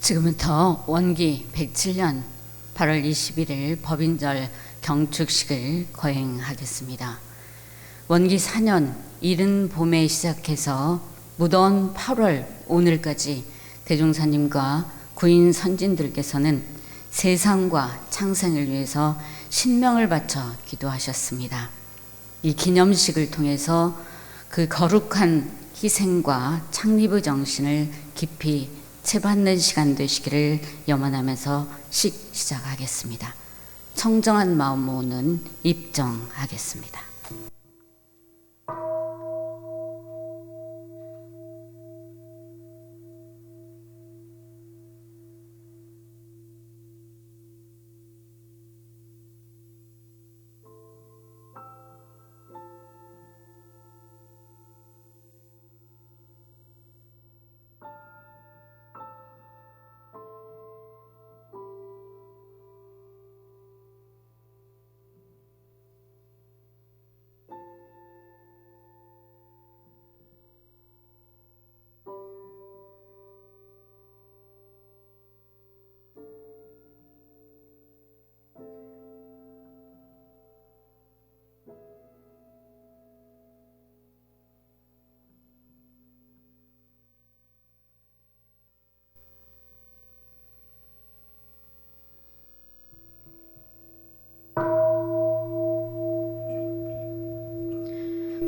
지금부터 원기 107년 8월 21일 법인절 경축식을 거행하겠습니다. 원기 4년 이른 봄에 시작해서 무더운 8월 오늘까지 대종사님과 구인 선진들께서는 세상과 창생을 위해서 신명을 바쳐 기도하셨습니다. 이 기념식을 통해서 그 거룩한 희생과 창립의 정신을 깊이 채받는 시간 되시기를 염원하면서 시작하겠습니다. 청정한 마음 모으는 입정하겠습니다.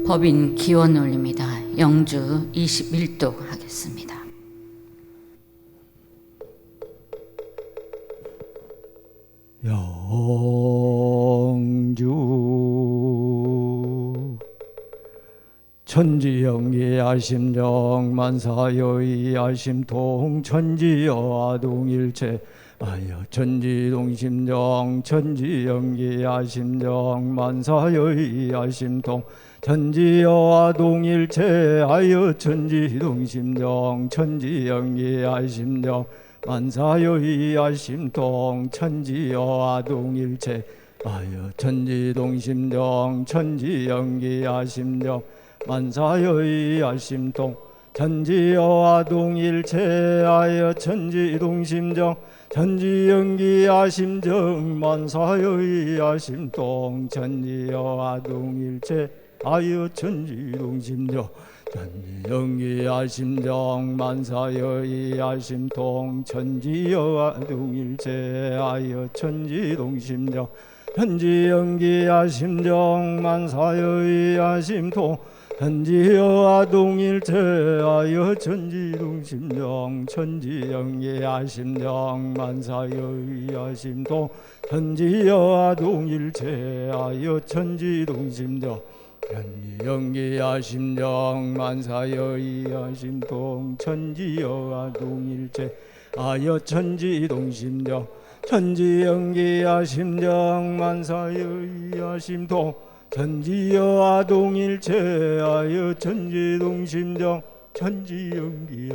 법인 기원 올립니다. 영주 21도 하겠습니다. 영주 천지영기 아심정 만사여의 아심통 천지여 아동일체 아여 천지동심정 천지영기 아심정 만사여의 아심통 천지여 아동일체 아여 천지동심정 천지영기 아심정 만사여의 아심통 천지여 아동일체 아여 천지동심정 천지영기 아심정 만사여의 아심통 천지여 아동일체 아여 천지동심정 천지영기 아심정 만사여의 아심통 천지여 아동일체 아여 천지동심정 천지영기 아심정 만사여의 아심통 천지여 아동일체 아여 천지동심정 천지영기 아심정 만사여의 아심통 천지여 아동일체 아여 천지동심정 천지영기 아심정 만사여의 아심통 천지여 아동일체 아여 천지동심정 천지영기 아심정 만사여의 아심통 천지여 아동일체 아여 천지동심정 천지영기 아심정 만사여의 아심통 천지여 아동일체 아여 천지동심정 천지영기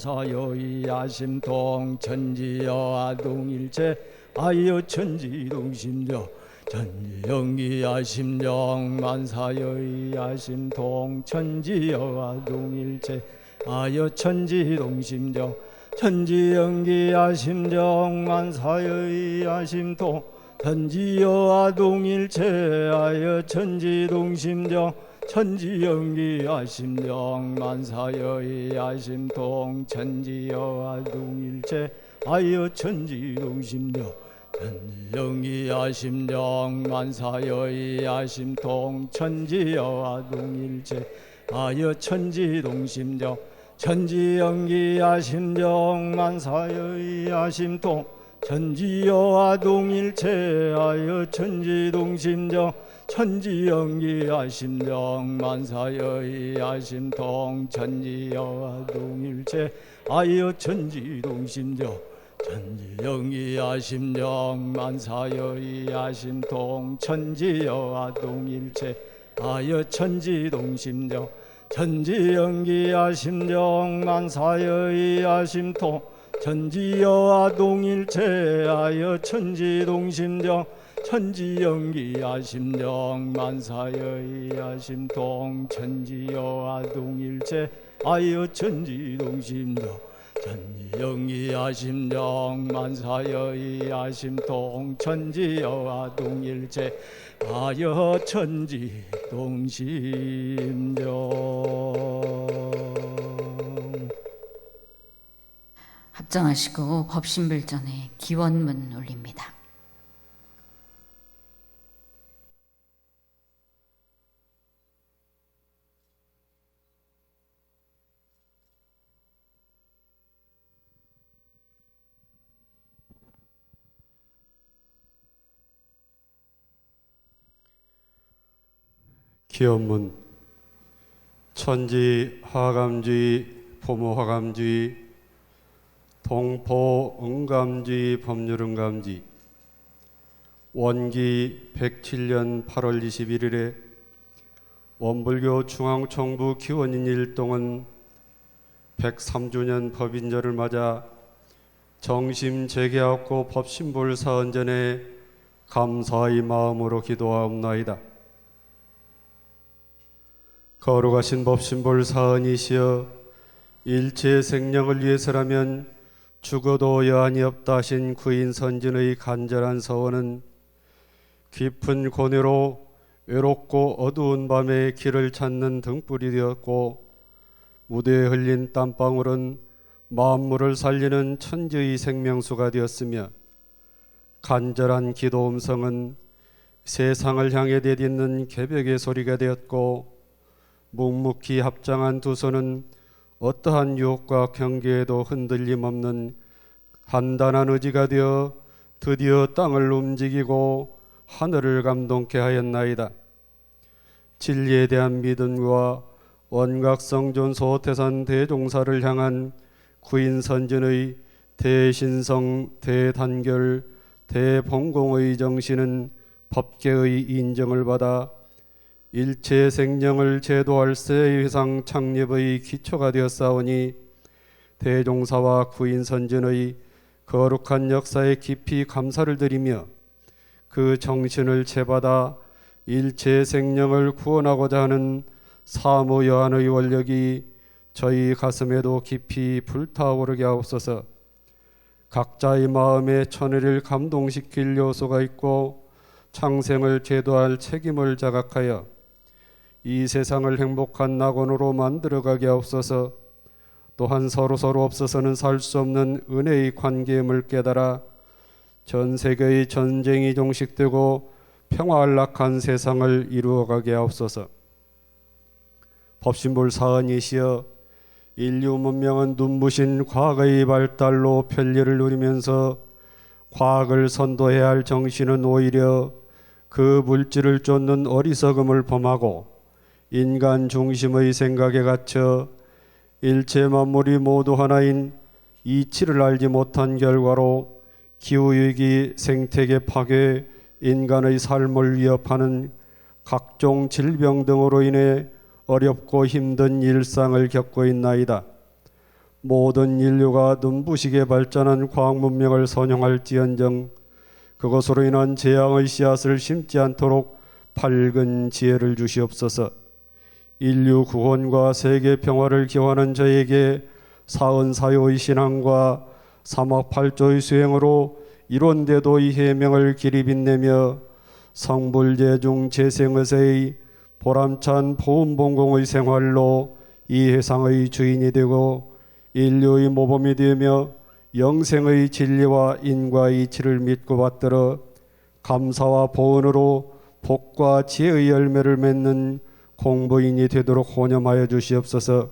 만사여의 아심통 천지여 아동일체 아여 천지동심정 천지영기 아심정 만사여의 아심통 천지여 아동일체 아여 천지동심정 천지영기 아심정 만사여의 아심통 천지여 아동일체 아여 천지동심정 천지영기 아심정 만사여의 아심통 천지여 아동일체 아여 천지동심정 천지영기 아심정 만사여의 아심통 천지여 아동일체 아여 천지동심정 천지영기 아심정 만사여의 아심통 천지여 아동일체 아여 천지동심정 천지영기 아심정 만사여의 아심통 천지여 아동일체 아여 천지동심정 천지영기 아심정 만사여의 아심통 천지여 아동일체 아여 천지동심정 천지영기 아심정 만사여의 아심통 천지여 아동일체 아여 천지동심정 천지영기 아심정 만사여의 아심통 천지여 아동일체 아여 천지동심정 전지영이 아심령 만사여의 아심통 천지여와 동일체 아여 천지 동심령. 합장하시고 법신불전에 기원문 올립니다. 기원문. 천지 화감주의, 포모 화감주의, 동포 응감주의, 법률 응감주의. 원기 107년 8월 21일에 원불교 중앙총부 기원인 일동은 103주년 법인절을 맞아 정심 재개하고 법신불 사언전에 감사의 마음으로 기도하옵나이다. 거룩하신 법신불 사언이시여, 일체 생명을 위해서라면 죽어도 여한이 없다 하신 구인 선진의 간절한 서원은 깊은 고뇌로 외롭고 어두운 밤에 길을 찾는 등불이 되었고, 무대에 흘린 땀방울은 만물을 살리는 천지의 생명수가 되었으며, 간절한 기도 음성은 세상을 향해 내딛는 개벽의 소리가 되었고, 묵묵히 합장한 두 손은 어떠한 유혹과 경계에도 흔들림 없는 단단한 의지가 되어 드디어 땅을 움직이고 하늘을 감동케 하였나이다. 진리에 대한 믿음과 원각성존 소태산 대종사를 향한 구인선진의 대신성, 대단결, 대봉공의 정신은 법계의 인정을 받아 일체 생명을 제도할 세회상 창립의 기초가 되었사오니, 대종사와 구인선진의 거룩한 역사에 깊이 감사를 드리며 그 정신을 채받아 일체 생명을 구원하고자 하는 사무여한의 원력이 저희 가슴에도 깊이 불타오르게 하옵소서. 각자의 마음에 천의를 감동시킬 요소가 있고 창생을 제도할 책임을 자각하여 이 세상을 행복한 낙원으로 만들어가게 하옵소서. 또한 서로 없어서는 살 수 없는 은혜의 관계임을 깨달아 전 세계의 전쟁이 종식되고 평화안락한 세상을 이루어가게 하옵소서. 법신불 사언이시여, 인류 문명은 눈부신 과거의 발달로 편리를 누리면서 과학을 선도해야 할 정신은 오히려 그 물질을 쫓는 어리석음을 범하고 인간 중심의 생각에 갇혀 일체 만물이 모두 하나인 이치를 알지 못한 결과로 기후위기, 생태계 파괴, 인간의 삶을 위협하는 각종 질병 등으로 인해 어렵고 힘든 일상을 겪고 있나이다. 모든 인류가 눈부시게 발전한 과학 문명을 선용할지언정 그것으로 인한 재앙의 씨앗을 심지 않도록 밝은 지혜를 주시옵소서. 인류 구원과 세계 평화를 기원하는 저에게 사은사요의 신앙과 사막팔조의 수행으로 이론대도의 해명을 길이 빛내며 성불재중 재생의세의 보람찬 보훈봉공의 생활로 이 해상의 주인이 되고 인류의 모범이 되며 영생의 진리와 인과의 이치를 믿고 받들어 감사와 보은으로 복과 지혜의 열매를 맺는 공부인이 되도록 호념하여 주시옵소서.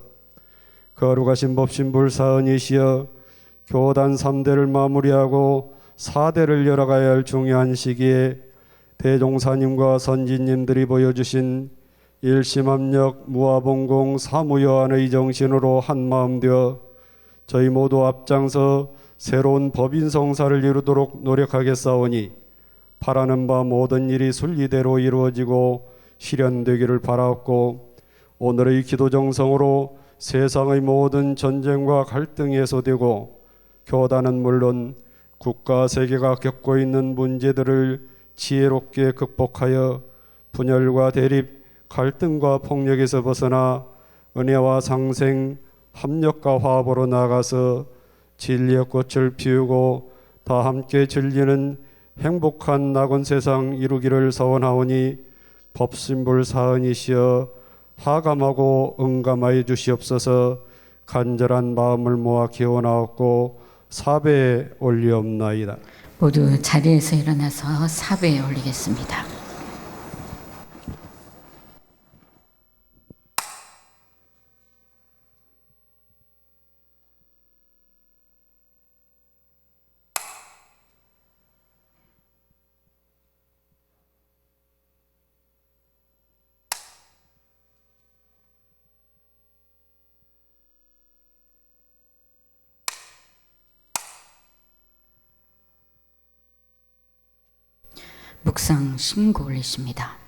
거룩하신 법신불 사언이시여, 교단 3대를 마무리하고 4대를 열어가야 할 중요한 시기에 대종사님과 선진님들이 보여주신 일심합력, 무아봉공, 사무여한의 정신으로 한마음 되어 저희 모두 앞장서 새로운 법인성사를 이루도록 노력하겠사오니, 바라는 바 모든 일이 순리대로 이루어지고 실현되기를 바라옵고, 오늘의 기도 정성으로 세상의 모든 전쟁과 갈등이 해소되고 교단은 물론 국가 세계가 겪고 있는 문제들을 지혜롭게 극복하여 분열과 대립, 갈등과 폭력에서 벗어나 은혜와 상생, 합력과 화합으로 나아가서 진리의 꽃을 피우고 다 함께 즐기는 행복한 낙원 세상 이루기를 서원하오니 법신불 사은이시여 하감하고 응감하여 주시옵소서. 간절한 마음을 모아 기원하옵고 사배에 올리옵나이다. 모두 자리에서 일어나서 사배에 올리겠습니다. 묵상 신고 올리십니다.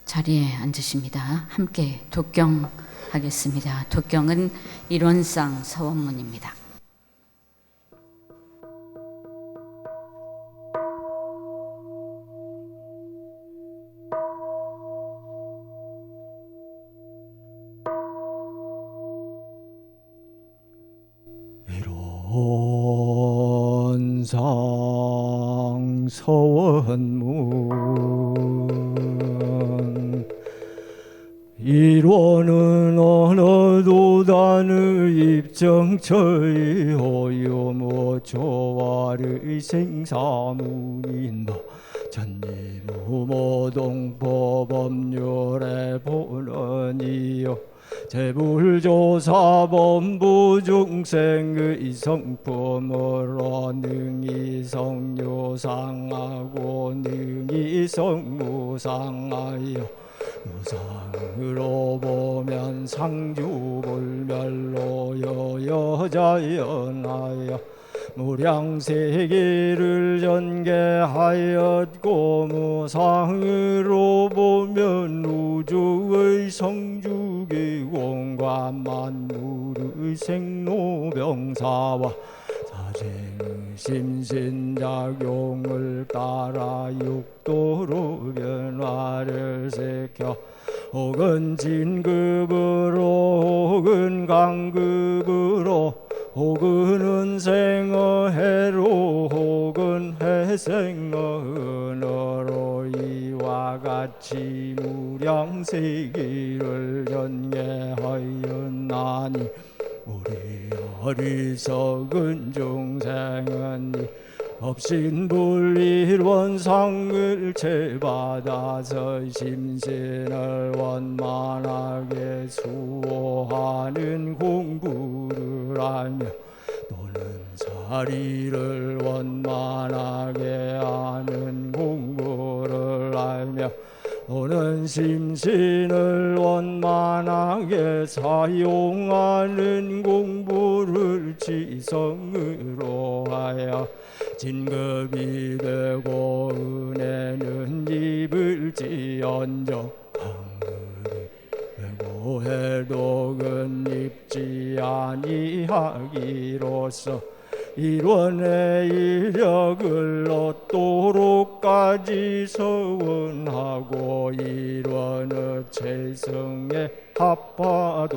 자리에 앉으십니다. 함께 독경하겠습니다. 독경은 일원상 서원문입니다. 일원상 서원문 일원은 어느 도단의 입정처의 호유모 조화의 생사문인다 전지무모동법법률의 본원이요 재불조사본부 중생의 성품으로 능히 성료상하고 능히 성무상하여 무상으로 보면 상주불멸로 여여자연하여 무량세계를 전개하였고 무상으로 보면 우주의 성주기공과 만물의 생로병사와 사생의 심신작용을 따라 육도로 변화를 시켜 혹은 진급으로 혹은 강급으로 혹은 은생어해로 혹은 해생어은어로 이와 같이 무량세계를 전개하였나니 우리 어리석은 중생은 이 법신불일원상을 채받아서 심신을 원만하게 수호하는 공부를 하며 또는 자리를 원만하게 하는 공부를 하며 또는 심신을 원만하게 사용하는 공부를 지성으로 하여 진급이 되고 은혜는 입을지언정 방급이 되고 해독은 입지 아니하기로서 일원의 이력을 얻도록까지 서원하고 일원의 체성에 합하도록까지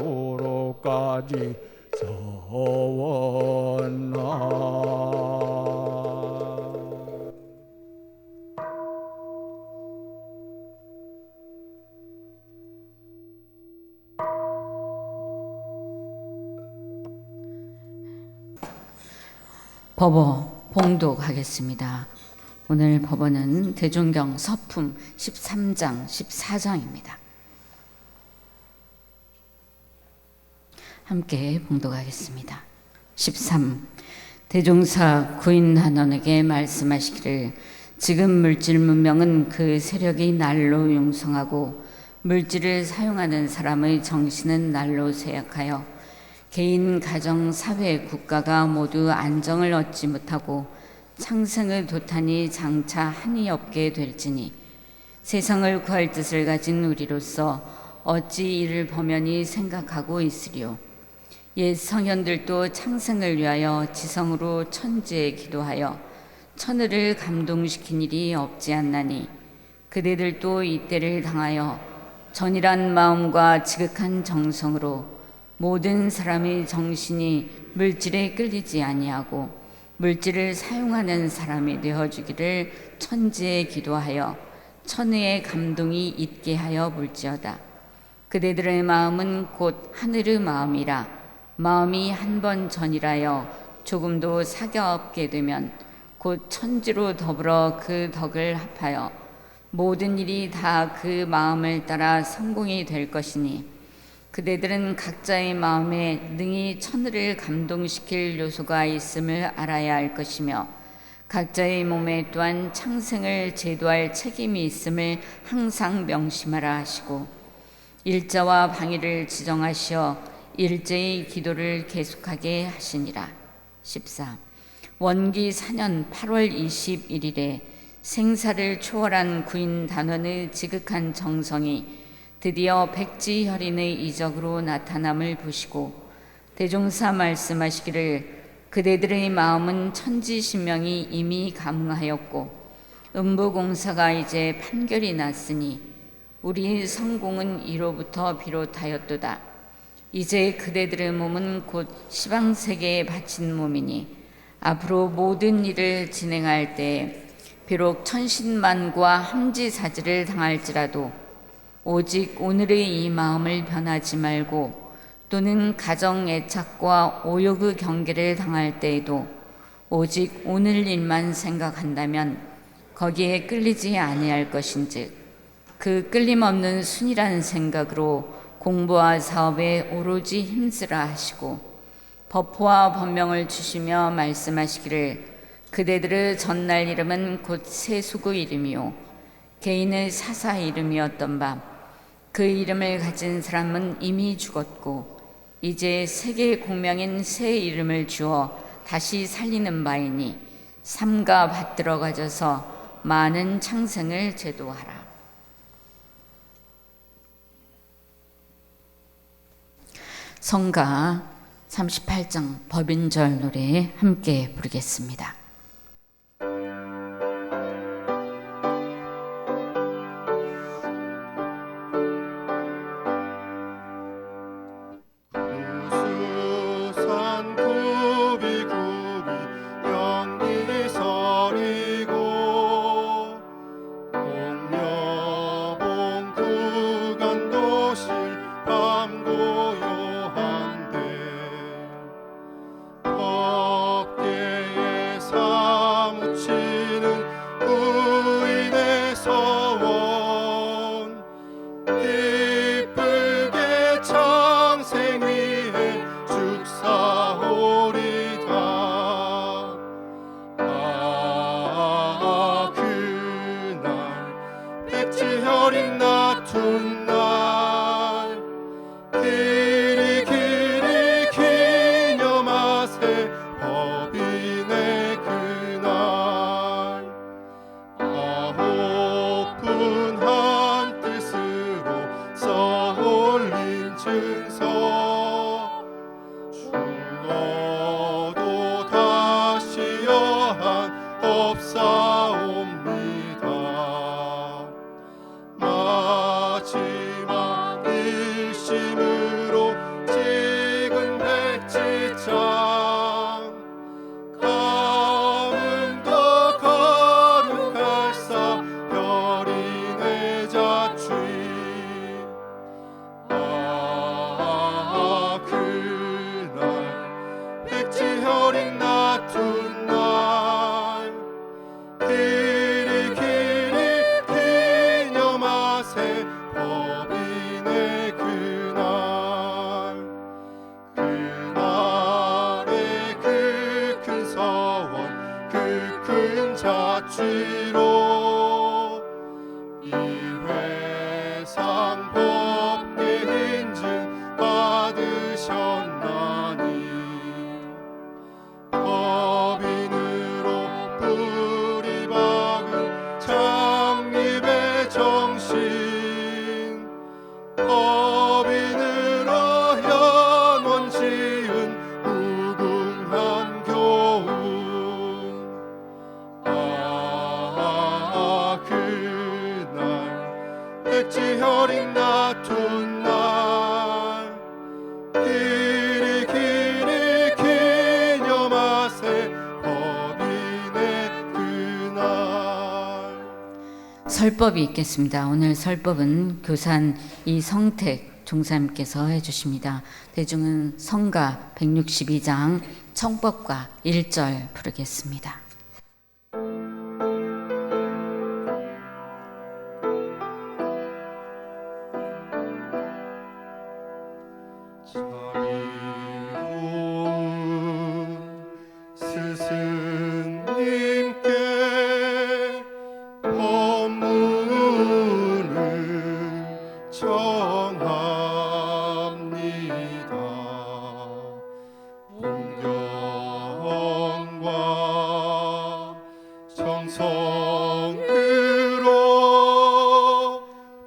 서원하나. 법어 봉독하겠습니다. 오늘 법어는 대종경 서품 13장 14장입니다. 함께 봉독하겠습니다. 13. 대종사 구인한원에게 말씀하시기를 지금 물질 문명은 그 세력이 날로 융성하고 물질을 사용하는 사람의 정신은 날로 쇠약하여 개인, 가정, 사회, 국가가 모두 안정을 얻지 못하고 창생의 도탄이 장차 한이 없게 될지니 세상을 구할 뜻을 가진 우리로서 어찌 이를 범연히 생각하고 있으리요. 옛 성현들도 창생을 위하여 지성으로 천지에 기도하여 천을을 감동시킨 일이 없지 않나니 그대들도 이때를 당하여 전이란 마음과 지극한 정성으로 모든 사람의 정신이 물질에 끌리지 아니하고 물질을 사용하는 사람이 되어주기를 천지에 기도하여 천의의 감동이 있게 하여 볼지어다. 그대들의 마음은 곧 하늘의 마음이라 마음이 한 번 전이라여 조금도 사겨 없게 되면 곧 천지로 더불어 그 덕을 합하여 모든 일이 다 그 마음을 따라 성공이 될 것이니 그대들은 각자의 마음에 능히 천을 감동시킬 요소가 있음을 알아야 할 것이며 각자의 몸에 또한 창생을 제도할 책임이 있음을 항상 명심하라 하시고 일자와 방위를 지정하시어 일제의 기도를 계속하게 하시니라. 14. 원기 4년 8월 21일에 생사를 초월한 구인 단원의 지극한 정성이 드디어 백지혈인의 이적으로 나타남을 보시고 대종사 말씀하시기를 그대들의 마음은 천지신명이 이미 감응하였고 음부공사가 이제 판결이 났으니 우리 성공은 이로부터 비롯하였도다. 이제 그대들의 몸은 곧 시방세계에 바친 몸이니 앞으로 모든 일을 진행할 때 비록 천신만고와 함지사지를 당할지라도 오직 오늘의 이 마음을 변하지 말고 또는 가정 애착과 오욕의 경계를 당할 때에도 오직 오늘 일만 생각한다면 거기에 끌리지 아니할 것인즉 그 끌림없는 순이라는 생각으로 공부와 사업에 오로지 힘쓰라 하시고 법호와 법명을 주시며 말씀하시기를 그대들의 전날 이름은 곧 세수의 이름이요 개인의 사사 이름이었던 바 그 이름을 가진 사람은 이미 죽었고 이제 세계 공명인 새 이름을 주어 다시 살리는 바이니 삼가 받들어 가져서 많은 창생을 제도하라. 성가 38장 법인절 노래 함께 부르겠습니다. 법인으로 설법이 있겠습니다. 오늘 설법은 교산 이성택 종사님께서 해주십니다. 대중은 성가 162장 청법과 1절 부르겠습니다. 스승님께 법문을 정합니다. 온경과 정성으로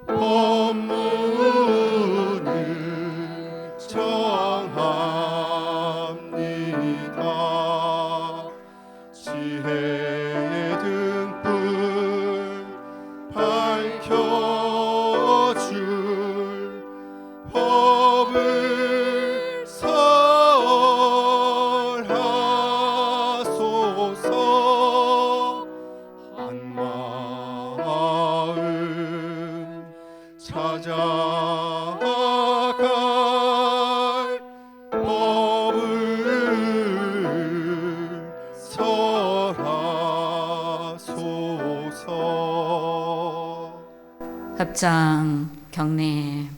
법문을 정합니다. 지혜의 등불 밝혀줄 법을 설하소서. 한마음 찾아갈 법을 설하소서. 합장 경례.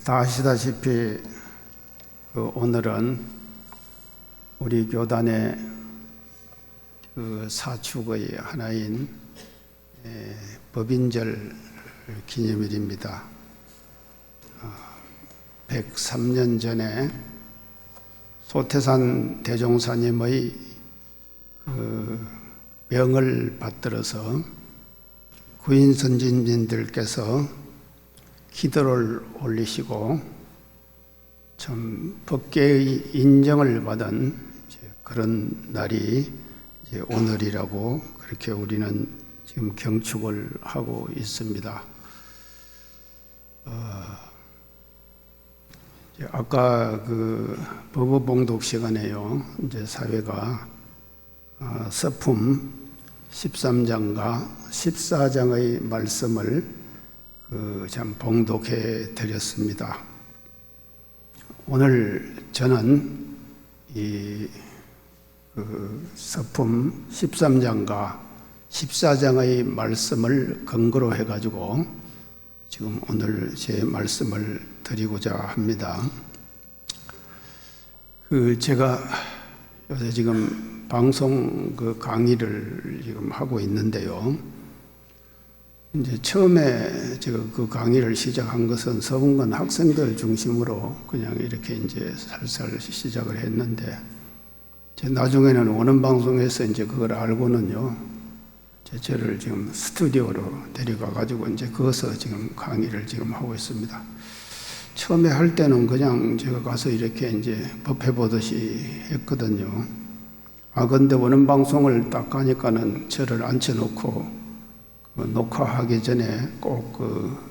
다 아시다시피 오늘은 우리 교단의 사축의 하나인 법인절 기념일입니다. 103년 전에 소태산 대종사님의 명을 받들어서 구인 선진님들께서 기도를 올리시고 참 법계의 인정을 받은 그런 날이 오늘이라고 그렇게 우리는 지금 경축을 하고 있습니다. 아까 그 법어봉독 시간에요, 이제 사회가 서품 13장과 14장의 말씀을 참 봉독해 드렸습니다. 오늘 저는 이 서품 13장과 14장의 말씀을 근거로 해가지고 지금 오늘 제 말씀을 드리고자 합니다. 제가 요새 지금 방송 강의를 지금 하고 있는데요. 이제 처음에 제가 그 강의를 시작한 것은 서분관 학생들 중심으로 그냥 이렇게 이제 살살 시작을 했는데, 나중에는 원음방송에서 이제 그걸 알고는요, 저를 지금 스튜디오로 데려가 가지고 이제 거기서 지금 강의를 지금 하고 있습니다. 처음에 할 때는 그냥 제가 가서 이렇게 이제 법해 보듯이 했거든요. 근데 원음방송을 딱 가니까는 저를 앉혀놓고 녹화하기 전에 꼭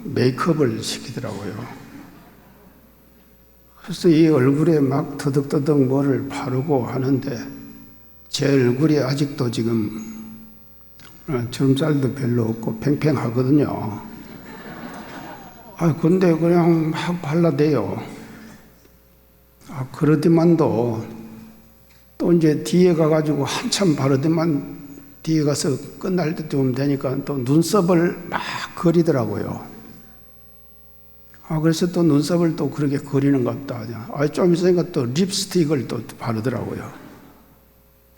메이크업을 시키더라고요. 그래서 이 얼굴에 막 터득터득 뭐를 바르고 하는데 제 얼굴이 아직도 지금 주름살도 별로 없고 팽팽하거든요. 근데 그냥 막 발라대요. 그러더만도 또 이제 뒤에 가가지고 한참 바르더만 뒤에 가서 끝날 때쯤 되니까 또 눈썹을 막 그리더라고요. 그래서 또 눈썹을 또 그렇게 그리는가 보다. 좀 있으니까 또 립스틱을 또 바르더라고요.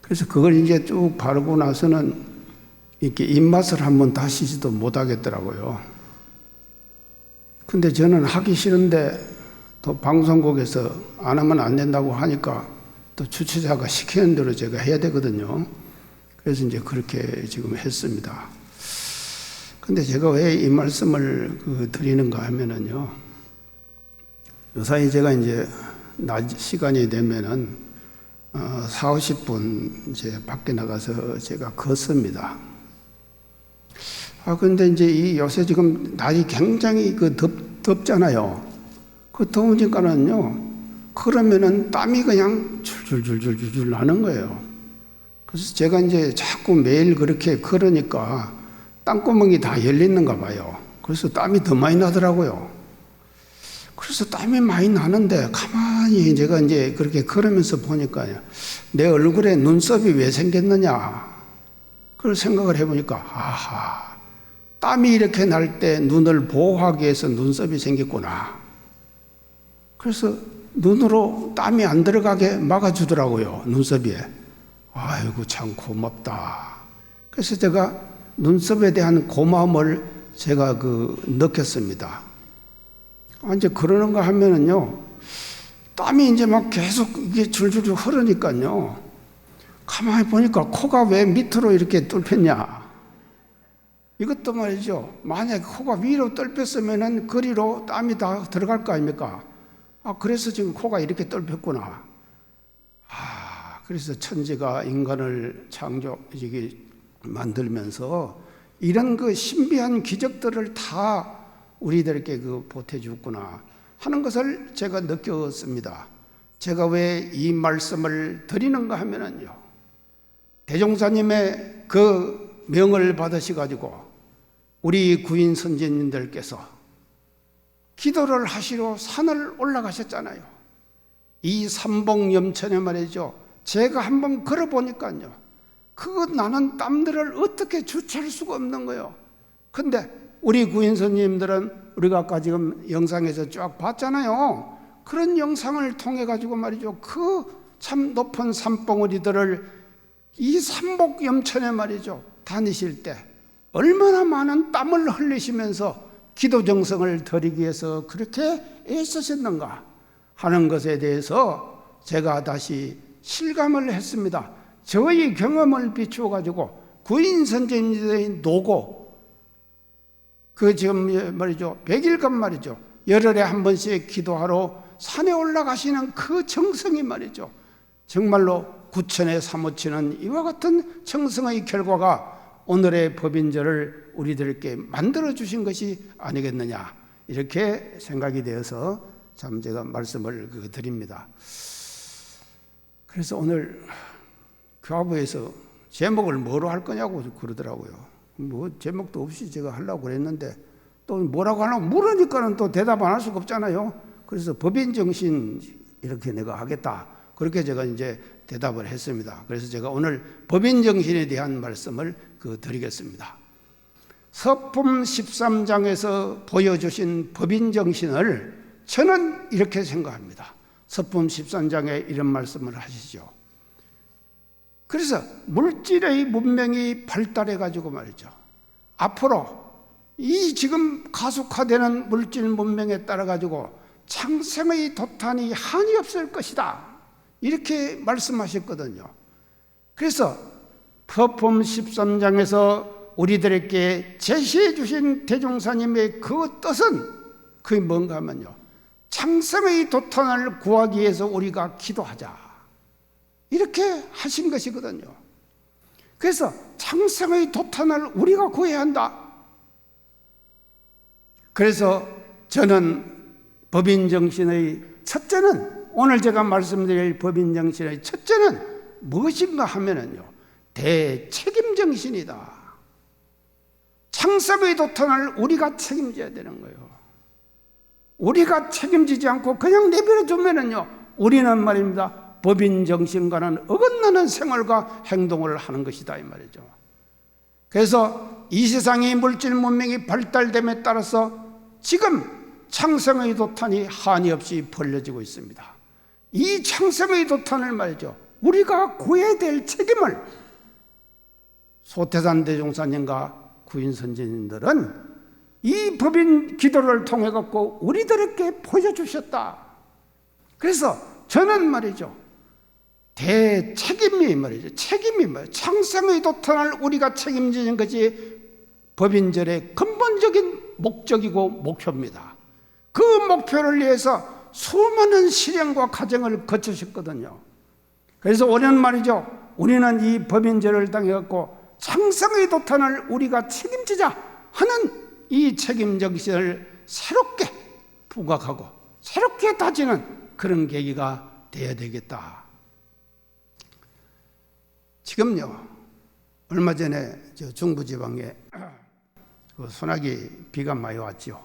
그래서 그걸 이제 쭉 바르고 나서는 이렇게 입맛을 한번 다시지도 못하겠더라고요. 근데 저는 하기 싫은데 또 방송국에서 안 하면 안 된다고 하니까 또 주최자가 시키는 대로 제가 해야 되거든요. 그래서 이제 그렇게 지금 했습니다. 근데 제가 왜 이 말씀을 드리는가 하면은요, 요사이 제가 이제 낮 시간이 되면은 40-50분 이제 밖에 나가서 제가 걷습니다. 근데 이제 요새 지금 날이 굉장히 덥잖아요. 더우니까는요, 그러면은 땀이 그냥 줄줄줄줄줄 나는 거예요. 그래서 제가 이제 자꾸 매일 그렇게 걸으니까 땀구멍이 다 열리는가 봐요. 그래서 땀이 더 많이 나더라고요. 그래서 땀이 많이 나는데 가만히 제가 이제 그렇게 걸으면서 보니까 내 얼굴에 눈썹이 왜 생겼느냐 그걸 생각을 해보니까 아하, 땀이 이렇게 날 때 눈을 보호하기 위해서 눈썹이 생겼구나. 그래서 눈으로 땀이 안 들어가게 막아주더라고요, 눈썹에. 아이고 참 고맙다. 그래서 제가 눈썹에 대한 고마움을 제가 느꼈습니다. 이제 그러는가 하면은요, 땀이 이제 막 계속 이게 줄줄 흐르니까요, 가만히 보니까 코가 왜 밑으로 이렇게 뚫혔냐. 이것도 말이죠, 만약에 코가 위로 뚫혔으면은 거리로 땀이 다 들어갈 거 아닙니까? 그래서 지금 코가 이렇게 뚫혔구나. 그래서 천지가 인간을 만들면서 이런 신비한 기적들을 다 우리들에게 보태주었구나 하는 것을 제가 느꼈습니다. 제가 왜 이 말씀을 드리는가 하면은요, 대종사님의 명을 받으셔가지고 우리 구인 선지님들께서 기도를 하시러 산을 올라가셨잖아요. 이 삼복염천에 말이죠, 제가 한번 걸어보니까요, 나는 땀들을 어떻게 주체할 수가 없는 거예요. 근데 우리 구인 선생님들은 우리가 아까 지금 영상에서 쫙 봤잖아요. 그런 영상을 통해 가지고 말이죠, 참 높은 산봉우리들을 이 삼복염천에 말이죠, 다니실 때 얼마나 많은 땀을 흘리시면서 기도 정성을 드리기 위해서 그렇게 애쓰셨는가 하는 것에 대해서 제가 다시 실감을 했습니다. 저의 경험을 비추어 가지고 구인 선생님들의 노고, 지금 말이죠, 100일간 말이죠, 열흘에 한 번씩 기도하러 산에 올라가시는 그 정성이 말이죠, 정말로 구천에 사무치는 이와 같은 정성의 결과가 오늘의 법인절을 우리들께 만들어 주신 것이 아니겠느냐, 이렇게 생각이 되어서 참 제가 말씀을 드립니다. 그래서 오늘 교합부에서 제목을 뭐로 할 거냐고 그러더라고요. 제목도 없이 제가 하려고 그랬는데 또 뭐라고 하려고 물으니까는 또 대답 안 할 수가 없잖아요. 그래서 법인정신 이렇게 내가 하겠다, 그렇게 제가 이제 대답을 했습니다. 그래서 제가 오늘 법인정신에 대한 말씀을 드리겠습니다. 서품 13장에서 보여주신 법인정신을 저는 이렇게 생각합니다. 서품 13장에 이런 말씀을 하시죠. 그래서 물질의 문명이 발달해 가지고 말이죠, 앞으로 이 지금 가속화되는 물질 문명에 따라 가지고 창생의 도탄이 한이 없을 것이다, 이렇게 말씀하셨거든요. 그래서 서품 13장에서 우리들에게 제시해 주신 대종사님의 그 뜻은 그게 뭔가 하면요, 창생의 도탄을 구하기 위해서 우리가 기도하자, 이렇게 하신 것이거든요. 그래서 창생의 도탄을 우리가 구해야 한다. 그래서 저는 법인정신의 첫째는, 오늘 제가 말씀드릴 법인정신의 첫째는 무엇인가 하면은요, 대책임정신이다. 창생의 도탄을 우리가 책임져야 되는 거예요. 우리가 책임지지 않고 그냥 내버려 두면은요, 우리는 말입니다, 법인정신과는 어긋나는 생활과 행동을 하는 것이다, 이 말이죠. 그래서 이 세상의 물질 문명이 발달됨에 따라서 지금 창생의 도탄이 한이 없이 벌려지고 있습니다. 이 창생의 도탄을 말이죠, 우리가 구해야 될 책임을 소태산 대종사님과 구인 선지님들은 이 법인 기도를 통해 갖고 우리들에게 보여주셨다. 그래서 저는 말이죠, 대책임이 말이죠, 책임이 말이죠, 창생의 도탄을 우리가 책임지는 것이 법인절의 근본적인 목적이고 목표입니다. 그 목표를 위해서 수많은 시련과 과정을 거치셨거든요. 그래서 올해는 말이죠, 우리는 이 법인절을 당해 갖고 창생의 도탄을 우리가 책임지자 하는 이 책임정신을 새롭게 부각하고 새롭게 다지는 그런 계기가 돼야 되겠다. 지금요, 얼마 전에 저 중부지방에 그 소나기 비가 많이 왔죠.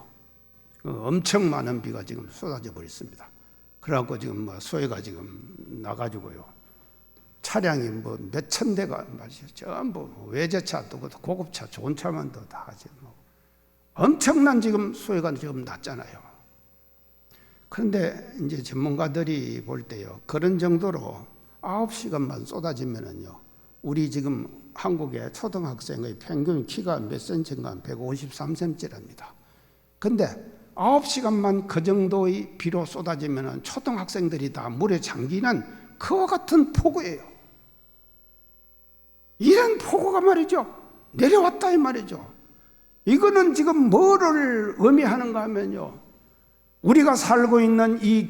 엄청 많은 비가 지금 쏟아져 버렸습니다. 그래갖고 지금 뭐 소해가 지금 나가지고요. 차량이 뭐 몇천 대가 말이죠. 전부 외제차 또 고급차, 좋은 차만 더 다 지금 엄청난 지금 소해가 지금 났잖아요. 그런데 이제 전문가들이 볼 때요, 그런 정도로 9시간만 쏟아지면은요, 우리 지금 한국의 초등학생의 평균 키가 몇 센치인가 153cm랍니다. 근데 9시간만 그 정도의 비로 쏟아지면은 초등학생들이 다 물에 잠기는 그와 같은 폭우예요. 이런 폭우가 말이죠, 내려왔다 이 말이죠. 이거는 지금 뭐를 의미하는가 하면요, 우리가 살고 있는 이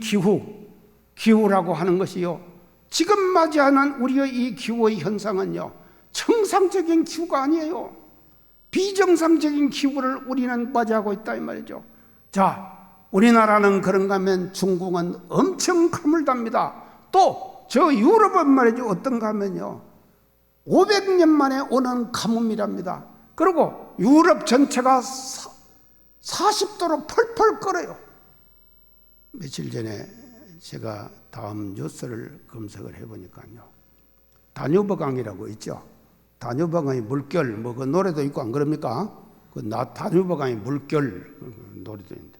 기후라고 하는 것이요, 지금 맞이하는 우리의 이 기후의 현상은요, 정상적인 기후가 아니에요. 비정상적인 기후를 우리는 맞이하고 있다 이 말이죠. 자, 우리나라는 그런가 하면 중국은 엄청 가물답니다. 또 저 유럽은 말이죠, 어떤가 하면요, 500년 만에 오는 가뭄이랍니다. 그리고 유럽 전체가 40도로 펄펄 끓어요. 며칠 전에 제가 다음 뉴스를 검색을 해보니까요, 다뉴브 강이라고 있죠. 다뉴브 강의 물결, 뭐 그 노래도 있고 안 그럽니까? 그 다뉴브 강의 물결 노래도 있는데,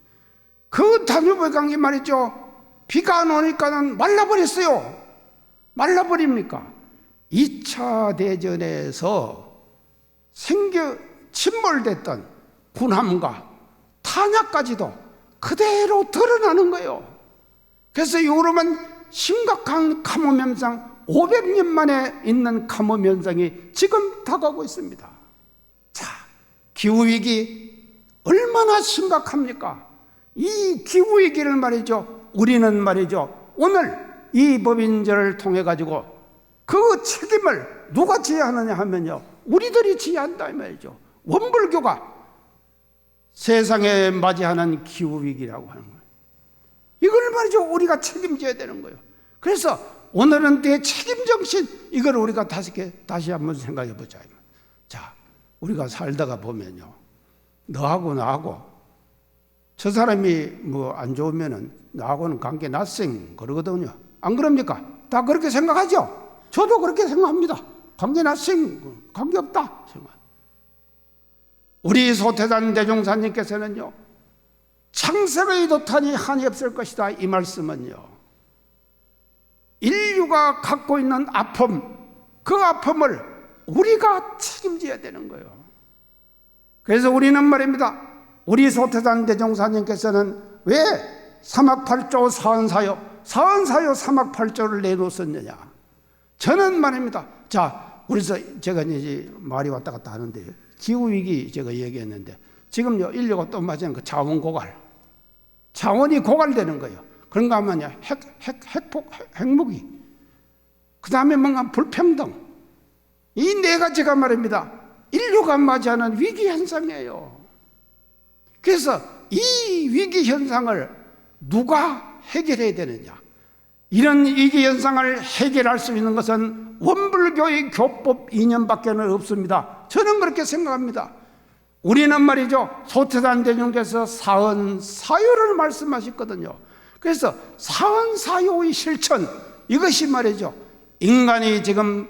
그 다뉴브 강이 말이죠, 비가 안 오니까는 말라버렸어요. 말라버립니까? 2차 대전에서 침몰됐던 군함과 탄약까지도 그대로 드러나는 거예요. 그래서 유럽은 심각한 가뭄 현상, 500년 만에 있는 가뭄 현상이 지금 다가오고 있습니다. 자, 기후위기 얼마나 심각합니까? 이 기후위기를 말이죠, 우리는 말이죠, 오늘 이 법인제를 통해 가지고 그 책임을 누가 져야 하느냐 하면요, 우리들이 져야 한다 이 말이죠. 원불교가 세상에 맞이하는 기후위기라고 하는 거예요. 이걸 말이죠, 우리가 책임져야 되는 거예요. 그래서 오늘은 대책임정신, 이걸 우리가 다시 한번 생각해 보자. 자, 우리가 살다가 보면요, 너하고 나하고, 저 사람이 뭐 안 좋으면은 나하고는 관계 낯생 그러거든요. 안 그럽니까? 다 그렇게 생각하죠? 저도 그렇게 생각합니다. 관계 낯생, 관계 없다 생각. 우리 소태단 대종사님께서는요, 창세의 도탄이 한이 없을 것이다 이 말씀은요, 인류가 갖고 있는 아픔, 그 아픔을 우리가 책임져야 되는 거예요. 그래서 우리는 말입니다, 우리 소태단 대종사님께서는 왜 사막팔조 사헌사요 사막팔조를 내놓았느냐. 저는 말입니다, 자, 그래서 제가 이제 말이 왔다 갔다 하는데, 기후위기 제가 얘기했는데, 지금요, 인류가 또 맞이하는 그 자원 고갈, 자원이 고갈되는 거예요. 그런가 하면요, 핵무기, 그 다음에 뭔가 불평등, 이 네 가지가 말입니다, 인류가 맞이하는 위기 현상이에요. 그래서 이 위기 현상을 누가 해결해야 되느냐? 이런 위기 현상을 해결할 수 있는 것은 원불교의 교법 이념밖에 없습니다. 저는 그렇게 생각합니다. 우리는 말이죠, 소태단 대종께서 사헌사효를 말씀하셨거든요. 그래서 사헌사효의 실천, 이것이 말이죠, 인간이 지금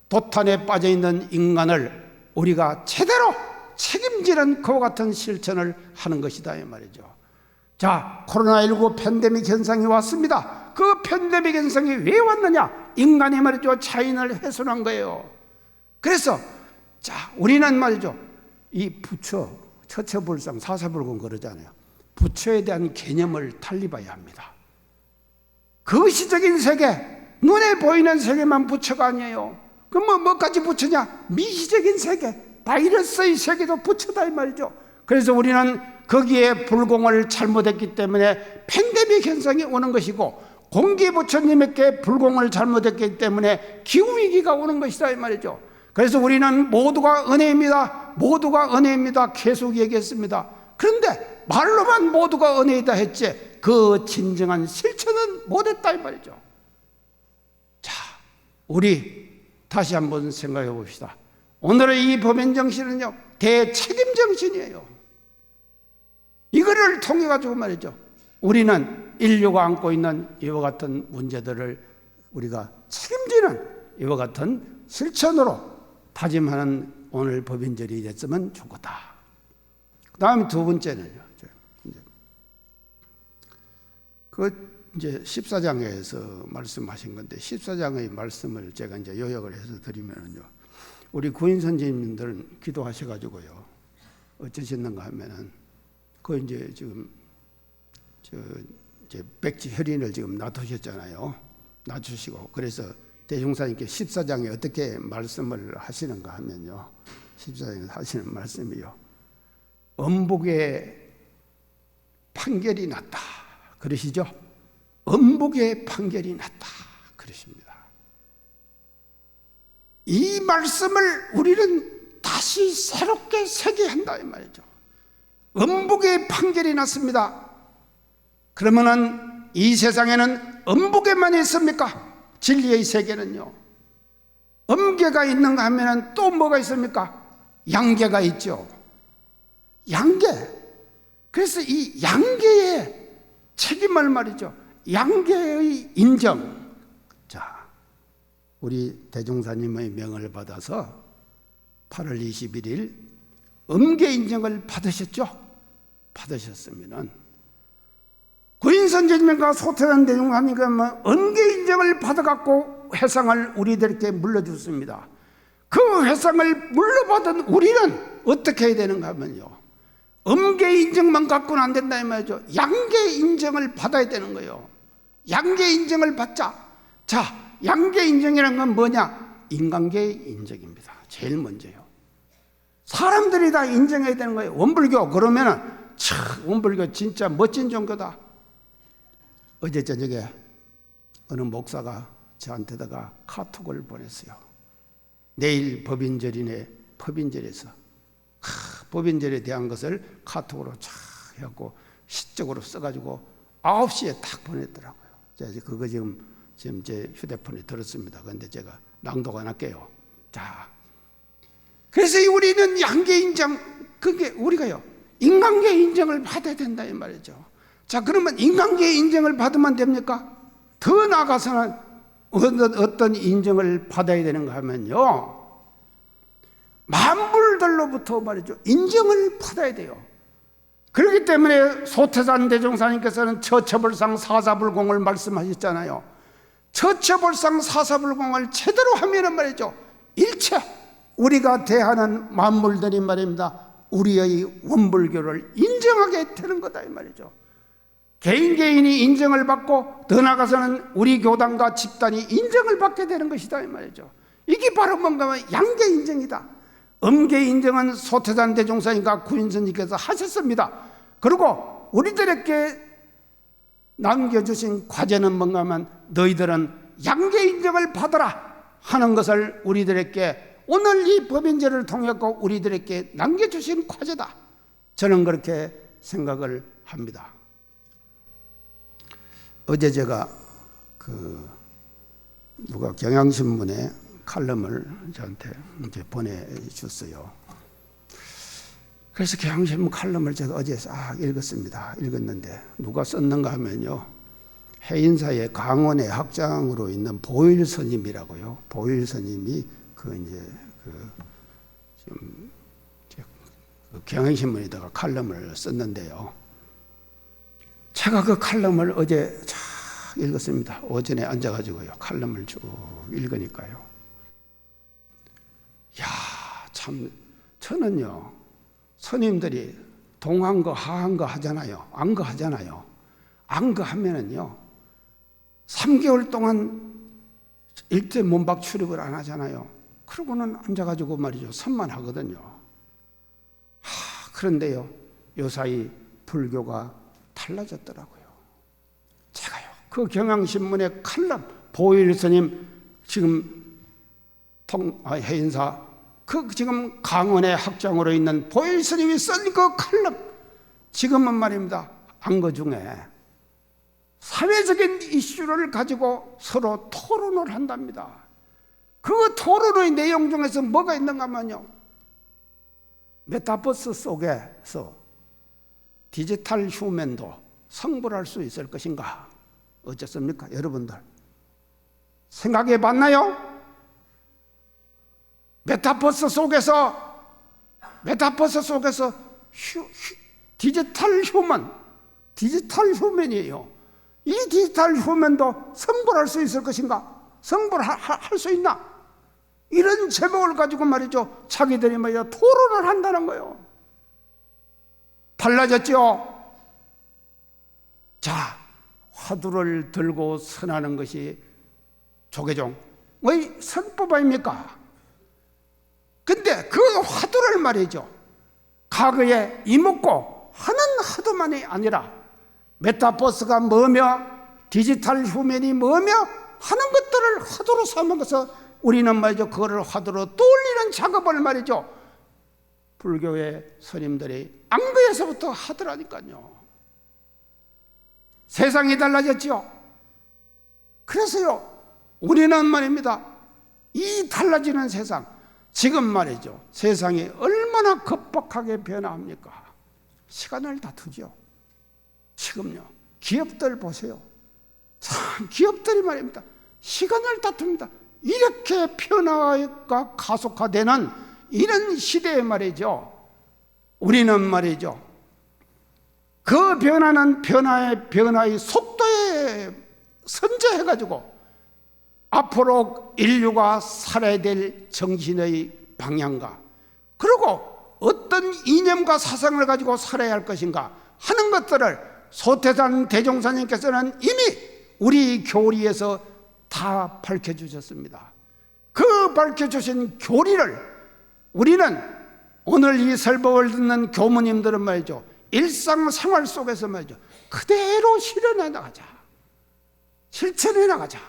도탄에 빠져 있는 인간을 우리가 제대로 책임지는 그와 같은 실천을 하는 것이다 이 말이죠. 자, 코로나19 팬데믹 현상이 왔습니다. 그 팬데믹 현상이 왜 왔느냐? 인간이 말이죠, 자연을 훼손한 거예요. 그래서 자, 우리는 말이죠, 이 부처, 처처불상, 사사불공 그러잖아요. 부처에 대한 개념을 달리 봐야 합니다. 거시적인 세계, 눈에 보이는 세계만 부처가 아니에요. 그럼 뭐까지 부처냐? 미시적인 세계, 바이러스의 세계도 부처다 이 말이죠. 그래서 우리는 거기에 불공을 잘못했기 때문에 팬데믹 현상이 오는 것이고, 공기부처님에게 불공을 잘못했기 때문에 기후위기가 오는 것이다 이 말이죠. 그래서 우리는 모두가 은혜입니다, 모두가 은혜입니다 계속 얘기했습니다. 그런데 말로만 모두가 은혜이다 했지, 그 진정한 실천은 했으면 못했다 이 말이죠. 자, 우리 다시 한번 생각해 봅시다. 오늘의 이 법인 정신은요, 대책임 정신이에요. 이거를 통해 가지고 말이죠, 우리는 인류가 안고 있는 이와 같은 문제들을 우리가 책임지는 이와 같은 실천으로 다짐하는 오늘 법인절이 됐으면 좋겠다. 그 다음에 두 번째는요, 이제 14장에서 말씀하신 건데, 14장의 말씀을 제가 이제 요약을 해서 드리면요, 우리 구인 선생님들은 기도하셔가지고요, 어쩌셨는가 하면은, 그 이제 지금 이제 백지 혈인을 지금 놔두셨잖아요. 놔주시고, 그래서 대종사님께 14장에 어떻게 말씀을 하시는가 하면요, 14장에 하시는 말씀이요, 엄복의 판결이 났다 그러시죠. 엄복의 판결이 났다 그러십니다. 이 말씀을 우리는 다시 새롭게 새겨야 한다 이 말이죠. 엄복의 판결이 났습니다. 그러면은 이 세상에는 엄복에만 있습니까? 진리의 세계는요, 엄계가 있는가 하면은 또 뭐가 있습니까? 양계가 있죠. 양계. 그래서 이 양계의 책임을 말이죠, 양계의 인정. 자, 우리 대종사님의 명을 받아서 8월 21일 엄계 인정을 받으셨죠? 받으셨으면은 구인선제님과 소태단 대종사님과 엄계 인정을 받아갖고 회상을 우리들께 물려줬습니다. 그 회상을 물려받은 우리는 어떻게 해야 되는가 하면요, 엄계 인정만 갖고는 안 된다 이 말이죠. 양계 인정을 받아야 되는 거예요. 양계 인정을 받자. 자, 양계 인정이라는 건 뭐냐? 인간계의 인정입니다. 제일 먼저요. 사람들이 다 인정해야 되는 거예요. 원불교 그러면은 참 원불교 진짜 멋진 종교다. 어제 저녁에 어느 목사가 저한테다가 카톡을 보냈어요. 내일 법인절이네. 법인절에서 법인절에 대한 것을 카톡으로 쫙 해갖고 시적으로 써가지고 9시에 딱 보냈더라고요. 제가 그거 지금 제 휴대폰에 들었습니다. 그런데 제가 낭독 안 할게요. 자, 그래서 우리는 양계 인정, 그게 우리가요, 인간계 인정을 받아야 된다 이 말이죠. 자, 그러면 인간계 인정을 받으면 됩니까? 더 나아가서는 어떤 인정을 받아야 되는가 하면요, 만물들로부터 말이죠, 인정을 받아야 돼요. 그렇기 때문에 소태산 대종사님께서는 처처벌상 사사불공을 말씀하셨잖아요. 처처벌상 사사불공을 제대로 하면은 말이죠, 일체 우리가 대하는 만물들이 말입니다, 우리의 원불교를 인정하게 되는 거다 이 말이죠. 개인이 인정을 받고 더 나아가서는 우리 교단과 집단이 인정을 받게 되는 것이다 이 말이죠. 이게 바로 뭔가 하면 양계 인정이다. 엄계 인정은 소태산 대종사님과 구인선님께서 하셨습니다. 그리고 우리들에게 남겨주신 과제는 뭔가 하면 너희들은 양계 인정을 받아라 하는 것을 우리들에게 오늘 이 법인제를 통해 우리들에게 남겨주신 과제다. 저는 그렇게 생각을 합니다. 어제 제가 누가 경향신문에 칼럼을 저한테 이제 보내줬어요. 그래서 경향신문 칼럼을 제가 어제 싹 읽었습니다. 읽었는데 누가 썼는가 하면요, 해인사의 강원의 학장으로 있는 보일 스님이라고요. 보일 스님이 지금 경향신문에다가 칼럼을 썼는데요. 제가 그 칼럼을 어제 쫙 읽었습니다. 오전에 앉아가지고요, 칼럼을 쭉 읽으니까요. 야, 참, 저는요, 스님들이 동안거, 하한거 하잖아요. 안거 하잖아요. 안거 하면은요, 3개월 동안 일제 문박 출입을 안 하잖아요. 그러고는 앉아가지고 말이죠, 선만 하거든요. 그런데요, 요사이 불교가 달라졌더라고요. 제가요, 그 경향신문의 칼럼, 보일 스님 지금 해인사 지금 강원의 학장으로 있는 보일 스님이 쓴 그 칼럼, 지금은 말입니다, 안거 중에 사회적인 이슈를 가지고 서로 토론을 한답니다. 그 토론의 내용 중에서 뭐가 있는가 하면요, 메타버스 속에서 디지털 휴먼도 성불할 수 있을 것인가? 어쨌습니까? 여러분들 생각해 봤나요? 메타버스 속에서 디지털 휴먼이에요. 이 디지털 휴먼도 성불할 수 있을 것인가? 성불할 수 있나? 이런 제목을 가지고 말이죠, 자기들이 말이죠, 토론을 한다는 거예요. 달라졌죠? 자, 화두를 들고 선하는 것이 조계종의 선법 아닙니까? 근데 그 화두를 말이죠, 과거에 이먹고 하는 화두만이 아니라 메타버스가 뭐며 디지털 휴먼이 뭐며 하는 것들을 화두로 삼아서 우리는 말이죠, 그거를 화두로 떠올리는 작업을 말이죠, 불교의 스님들이 안교에서부터 하더라니까요. 세상이 달라졌죠. 그래서요, 우리는 말입니다, 이 달라지는 세상, 지금 말이죠, 세상이 얼마나 급박하게 변화합니까? 시간을 다투죠. 지금요, 기업들 보세요. 기업들이 말입니다, 시간을 다툽니다. 이렇게 변화가 가속화되는 이런 시대에 말이죠, 우리는 말이죠, 그 변화는 변화의 속도에 선제해가지고 앞으로 인류가 살아야 될 정신의 방향과, 그리고 어떤 이념과 사상을 가지고 살아야 할 것인가 하는 것들을 소태산 대종사님께서는 이미 우리 교리에서 다 밝혀주셨습니다. 그 밝혀주신 교리를 우리는 오늘 이 설법을 듣는 교무님들은 말이죠, 일상생활 속에서 말이죠, 그대로 실현해 나가자. 실천해 나가자.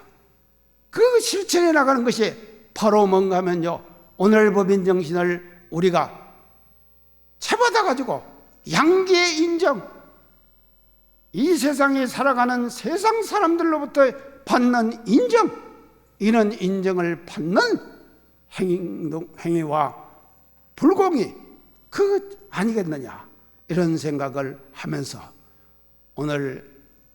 그 실천해 나가는 것이 바로 뭔가 하면요, 오늘 법인 정신을 우리가 채받아 가지고 양기의 인정, 이 세상에 살아가는 세상 사람들로부터 받는 인정, 이런 인정을 받는 행위와 불공이 그 아니겠느냐, 이런 생각을 하면서 오늘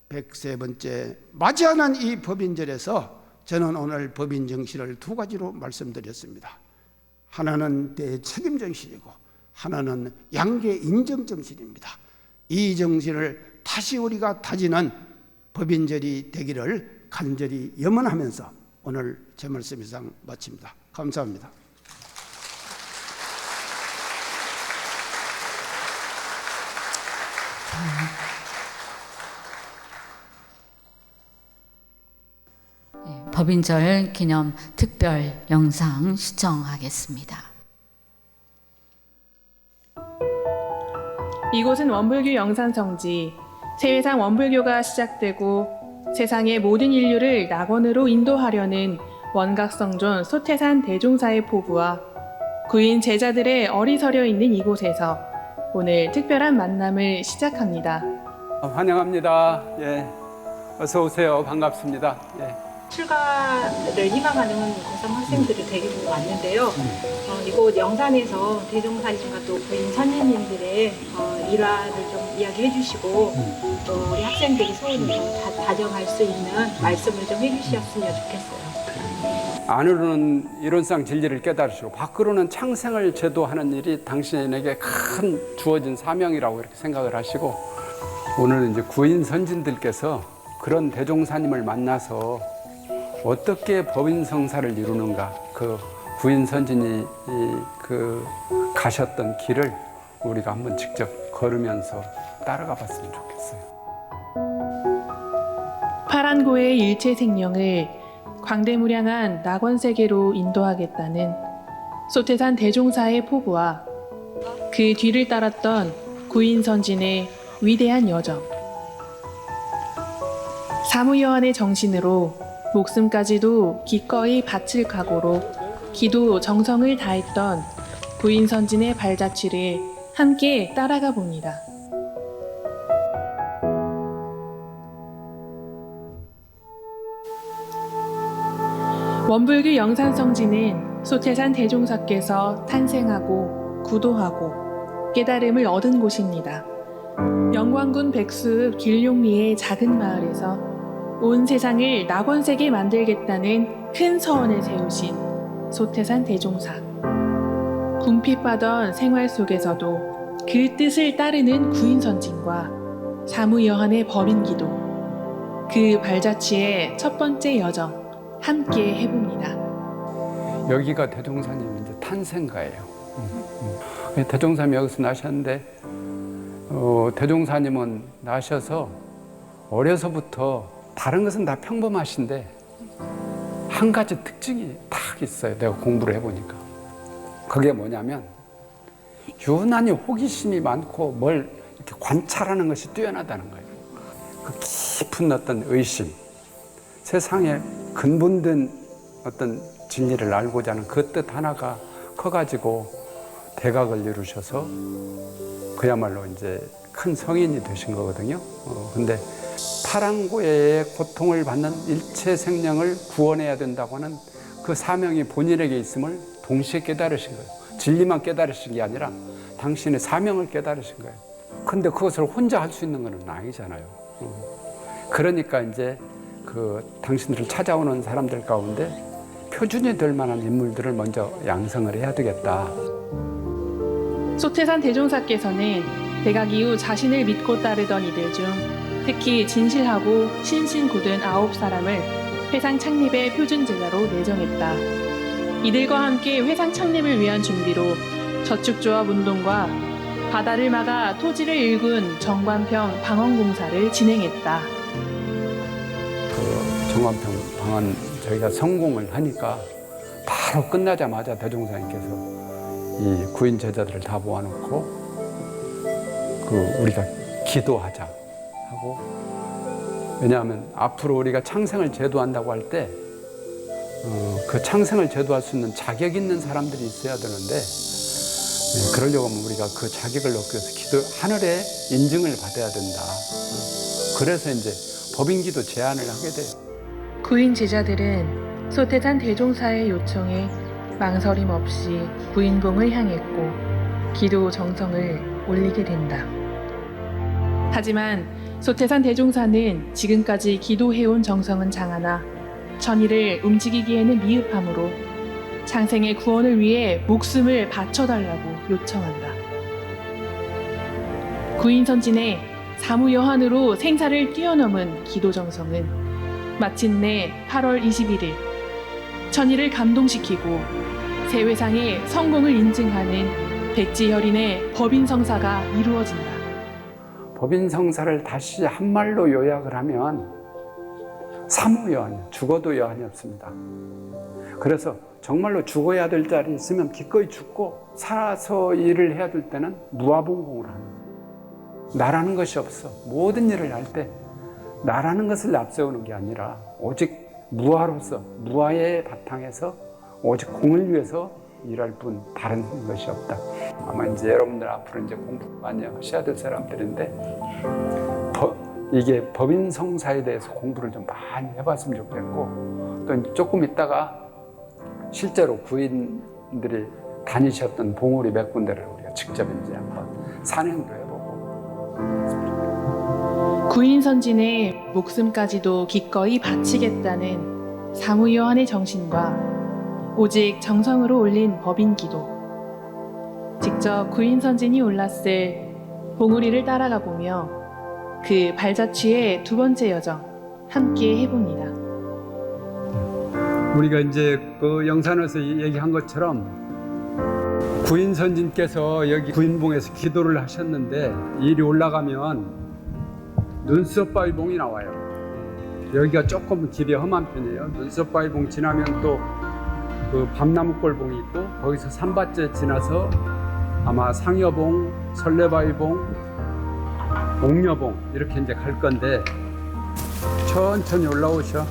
103번째 맞이하는 이 법인절에서 저는 오늘 법인 정신을 두 가지로 말씀드렸습니다. 하나는 대책임 정신이고 하나는 양계 인정 정신입니다. 이 정신을 다시 우리가 다지는 법인절이 되기를 간절히 염원하면서 오늘 제 말씀 이상 마칩니다. 감사합니다. 법인절 기념 특별 영상 시청하겠습니다. 이곳은 원불교 영산성지, 세회상 원불교가 시작되고 세상의 모든 인류를 낙원으로 인도하려는 원각성존 소태산 대종사의 포부와 구인 제자들의 어리서려 있는 이곳에서 오늘 특별한 만남을 시작합니다. 환영합니다. 예, 어서 오세요. 반갑습니다. 예. 출가를 희망하는 고3 학생들이 대기로 왔는데요. 이곳 영산에서 대종사님과 또 부인 선녀님들의 일화를 좀 이야기해 주시고 또 우리 학생들이 소원을 좀 다정할 수 있는 말씀을 좀 해주셨으면 좋겠어요. 안으로는 이론상 진리를 깨달으시고 밖으로는 창생을 제도하는 일이 당신에게 큰 주어진 사명이라고 이렇게 생각을 하시고, 오늘은 이제 구인 선진들께서 그런 대종사님을 만나서 어떻게 법인 성사를 이루는가, 그 구인 선진이 그 가셨던 길을 우리가 한번 직접 걸으면서 따라가 봤으면 좋겠어요. 파란고의 일체 생명을 광대무량한 낙원세계로 인도하겠다는 소태산 대종사의 포부와 그 뒤를 따랐던 구인선진의 위대한 여정. 사무여한의 정신으로 목숨까지도 기꺼이 바칠 각오로 기도 정성을 다했던 구인선진의 발자취를 함께 따라가 봅니다. 원불교 영산성지는 소태산 대종사께서 탄생하고 구도하고 깨달음을 얻은 곳입니다. 영광군 백수읍 길룡리의 작은 마을에서 온 세상을 낙원세계 만들겠다는 큰 서원을 세우신 소태산 대종사. 궁핍하던 생활 속에서도 그 뜻을 따르는 구인선진과 사무여한의 법인기도, 그 발자취의 첫 번째 여정 함께 해봅니다. 여기가 대종사님 이제 탄생가예요. 대종사님이 여기서 나셨는데 대종사님은 나셔서 어려서부터 다른 것은 다 평범하신데 한 가지 특징이 딱 있어요. 내가 공부를 해보니까. 그게 뭐냐면 유난히 호기심이 많고 뭘 이렇게 관찰하는 것이 뛰어나다는 거예요. 그 깊은 어떤 의심, 세상에 근본된 어떤 진리를 알고자 하는 그 뜻 하나가 커가지고 대각을 이루셔서 그야말로 이제 큰 성인이 되신 거거든요. 근데 파랑고해의 고통을 받는 일체 생명을 구원해야 된다고 하는 그 사명이 본인에게 있음을 동시에 깨달으신 거예요. 진리만 깨달으신 게 아니라 당신의 사명을 깨달으신 거예요. 근데 그것을 혼자 할 수 있는 건 아니잖아요. 그러니까 이제 그 당신들을 찾아오는 사람들 가운데 표준이 될 만한 인물들을 먼저 양성을 해야 되겠다. 소태산 대종사께서는 대각 이후 자신을 믿고 따르던 이들 중 특히 진실하고 신신 굳은 9사람을 회상 창립의 표준 제자로 내정했다. 이들과 함께 회상 창립을 위한 준비로 저축조합 운동과 바다를 막아 토지를 일군 정관평 방언공사를 진행했다. 그 정관평 방언 저희가 성공을 하니까 바로 끝나자마자 대종사님께서 이 구인 제자들을 다 모아놓고 우리가 기도하자 하고, 왜냐하면 앞으로 우리가 창생을 제도한다고 할 때 그 창생을 제도할 수 있는 자격 있는 사람들이 있어야 되는데 그러려고 하면 우리가 그 자격을 얻기 위해서 하늘의 인증을 받아야 된다. 그래서 이제 법인기도 제안을 하게 돼요. 구인 제자들은 소태산 대종사의 요청에 망설임 없이 구인봉을 향했고 기도 정성을 올리게 된다. 하지만 소태산 대종사는 지금까지 기도해온 정성은 장하나 천일을 움직이기에는 미흡하므로 창생의 구원을 위해 목숨을 바쳐달라고 요청한다. 구인선진의 사무여한으로 생사를 뛰어넘은 기도 정성은 마침내 8월 21일 천일을 감동시키고 세회상의 성공을 인증하는 백지혈인의 법인성사가 이루어진다. 법인성사를 다시 한말로 요약을 하면 사무여한, 죽어도 여한이 없습니다. 그래서 정말로 죽어야 될 자리 있으면 기꺼이 죽고 살아서 일을 해야 될 때는 무아봉공을 하는 거예요. 나라는 것이 없어. 모든 일을 할 때 나라는 것을 앞세우는 게 아니라 오직 무아로서, 무아의 바탕에서 오직 공을 위해서 일할 뿐 다른 것이 없다. 아마 이제 여러분들 앞으로 이제 공부 많이 하셔야 될 사람들인데 이게 법인성사에 대해서 공부를 좀 많이 해봤으면 좋겠고, 또 조금 있다가 실제로 구인들이 다니셨던 봉우리 몇 군데를 우리가 직접 이제 한번 산행도 해보고. 구인선진의 목숨까지도 기꺼이 바치겠다는 사무여한의 정신과 오직 정성으로 올린 법인기도, 직접 구인선진이 올랐을 봉우리를 따라가 보며 그 발자취의 두 번째 여정 함께 해봅니다. 우리가 이제 그 영산에서 얘기한 것처럼 구인선진께서 여기 구인봉에서 기도를 하셨는데 이리 올라가면 눈썹바위봉이 나와요. 여기가 조금 길이 험한 편이에요. 눈썹바위봉 지나면 또 그 밤나무골봉이 있고 거기서 산밭제 지나서 아마 상여봉, 설레바위봉, 옥녀봉 이렇게 이제 갈 건데 천천히 올라오셔.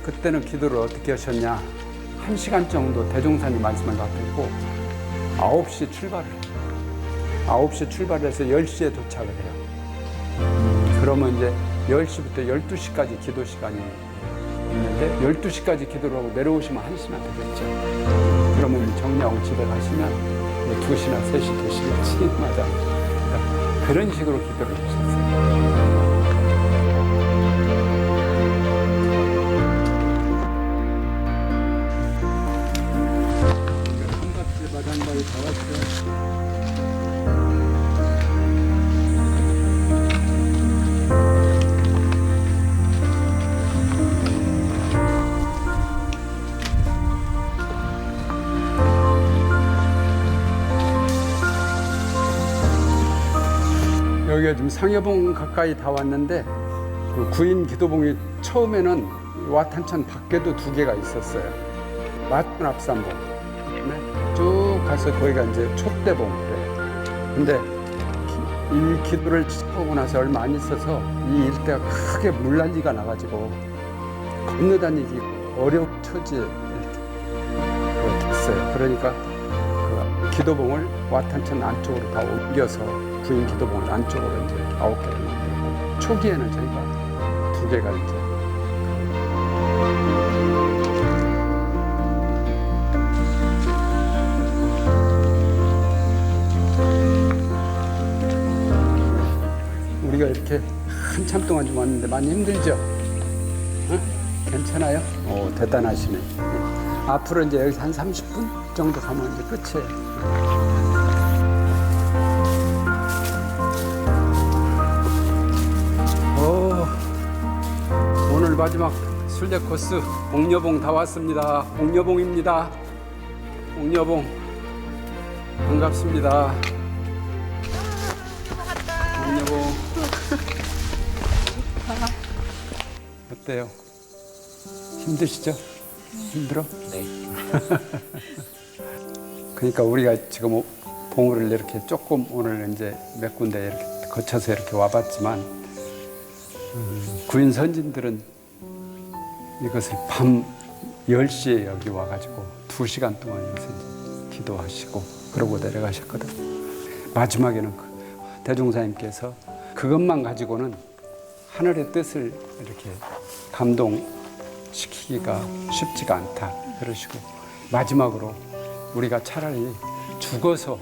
그때는 기도를 어떻게 하셨냐? 1시간 정도 대종사님 말씀을 받고 9시 출발을 해요. 9시 출발해서 10시에 도착을 해요. 그러면 이제 10시부터 12시까지 기도 시간이 있는데 12시까지 기도를 하고 내려오시면 1시나 되겠죠. 그러면 정리하고 집에 가시면 2시나 3시 되시겠지. 맞아. 그러니까 그런 식으로 기도를 하셨어요. 한밭에 마당바위 다 왔죠. 여기가 지금 상여봉 가까이 다 왔는데 그 구인 기도봉이 처음에는 와탄천 밖에도 2개가 있었어요. 마천 앞산봉 쭉 가서 거기가 이제 촛대봉 그래요. 근데 이 기도를 하고 나서 얼마 안 있어서 이 일대가 크게 물난리가 나가지고 건너다니기 어려운 처지에 이렇게 됐어요. 그러니까 그 기도봉을 와탄천 안쪽으로 다 옮겨서 구인 기도봉을 안쪽으로 이제 9개를 만들고 초기에는 저희가 2개가 이제 우리가 이렇게 한참 동안 좀 왔는데 많이 힘들죠? 어? 괜찮아요? 대단하시네. 앞으로 이제 여기서 한 30분 정도 가면 이제 끝이에요. 오늘 마지막 순례 코스 옥녀봉 다 왔습니다. 옥녀봉입니다. 옥녀봉 반갑습니다. 옥녀봉 어때요? 힘드시죠? 힘들어? 네. 그러니까 우리가 지금 봉우를 이렇게 조금 오늘 이제 몇 군데 이렇게 거쳐서 이렇게 와봤지만 구인 선진들은 이것을 밤 10시에 여기 와가지고 2시간 동안 여기서 기도하시고 그러고 내려가셨거든. 마지막에는 대종사님께서 그것만 가지고는 하늘의 뜻을 이렇게 감동시키기가 쉽지가 않다 그러시고 마지막으로 우리가 차라리 죽어서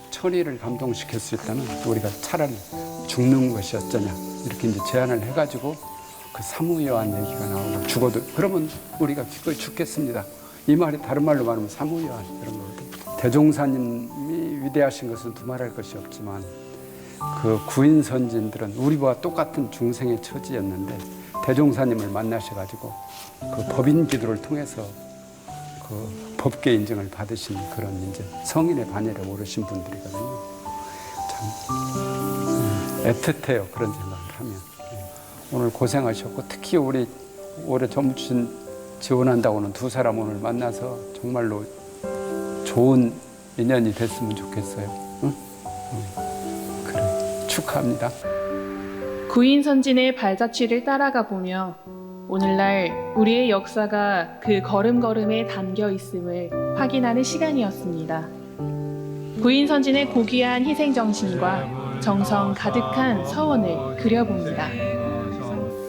천의를 감동시킬 수 있다면 우리가 차라리 죽는 것이 어쩌냐 이렇게 이제 제안을 해가지고 그 사무여한 얘기가 나오고 죽어도 그러면 우리가 기꺼이 죽겠습니다. 이 말이 다른 말로 말하면 사무여한 이런 거거든요. 대종사님이 위대하신 것은 두말할 것이 없지만 그 구인 선진들은 우리와 똑같은 중생의 처지였는데 대종사님을 만나셔가지고 그 법인 기도를 통해서 그 법계 인정을 받으신 그런 이제 성인의 반열에 오르신 분들이거든요. 참 애틋해요. 그런 생각을 하면. 오늘 고생하셨고 특히 우리 올해 전무추신 지원한다고는 2사람 오늘 만나서 정말로 좋은 인연이 됐으면 좋겠어요. 응? 그래 축하합니다. 구인 선진의 발자취를 따라가 보며 오늘날 우리의 역사가 그 걸음걸음에 담겨 있음을 확인하는 시간이었습니다. 구인 선진의 고귀한 희생 정신과 정성 가득한 서원을 그려봅니다.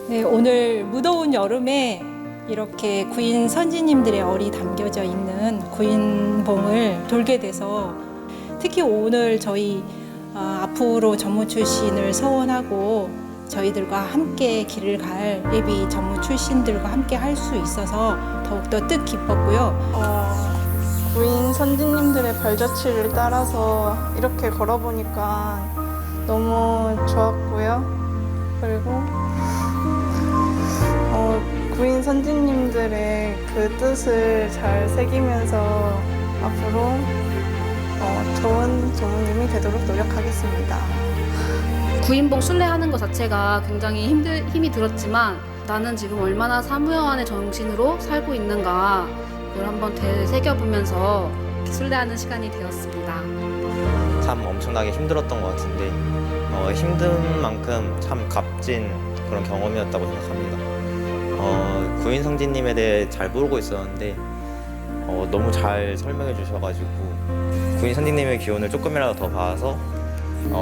네, 오늘 무더운 여름에 이렇게 구인 선지님들의 얼이 담겨져 있는 구인봉을 돌게 돼서 특히 오늘 저희 앞으로 전무 출신을 서원하고 저희들과 함께 길을 갈 예비 전무 출신들과 함께 할 수 있어서 더욱더 뜻깊었고요. 구인 선지님들의 발자취를 따라서 이렇게 걸어보니까 너무 좋았고요. 그리고 구인 선지님들의 그 뜻을 잘 새기면서 앞으로 좋은 조무님이 되도록 노력하겠습니다. 구인봉 순례하는 것 자체가 굉장히 힘이 들었지만 나는 지금 얼마나 사무여한의 정신으로 살고 있는가 그걸 한번 되새겨보면서 순례하는 시간이 되었습니다. 참 엄청나게 힘들었던 것 같은데 힘든 만큼 참 값진 그런 경험이었다고 생각합니다. 구인 성지님에 대해 잘 모르고 있었는데 너무 잘 설명해 주셔가지고 구인 선지님의 기운을 조금이라도 더 받아서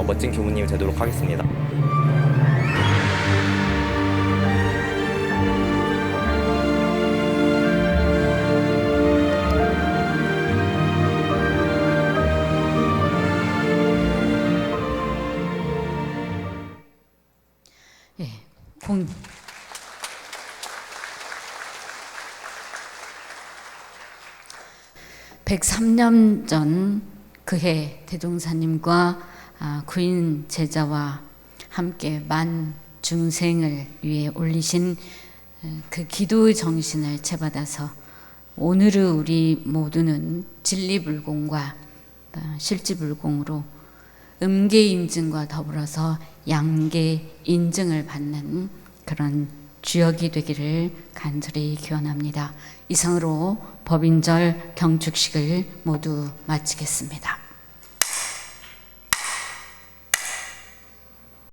멋진 교무님이 되도록 하겠습니다. 예, 103년 전 그해 대종사님과 구인 제자와 함께 만 중생을 위해 올리신 그 기도의 정신을 채받아서 오늘의 우리 모두는 진리불공과 실지불공으로 음계 인증과 더불어서 양계 인증을 받는 그런 주역이 되기를 간절히 기원합니다. 이상으로 법인절 경축식을 모두 마치겠습니다.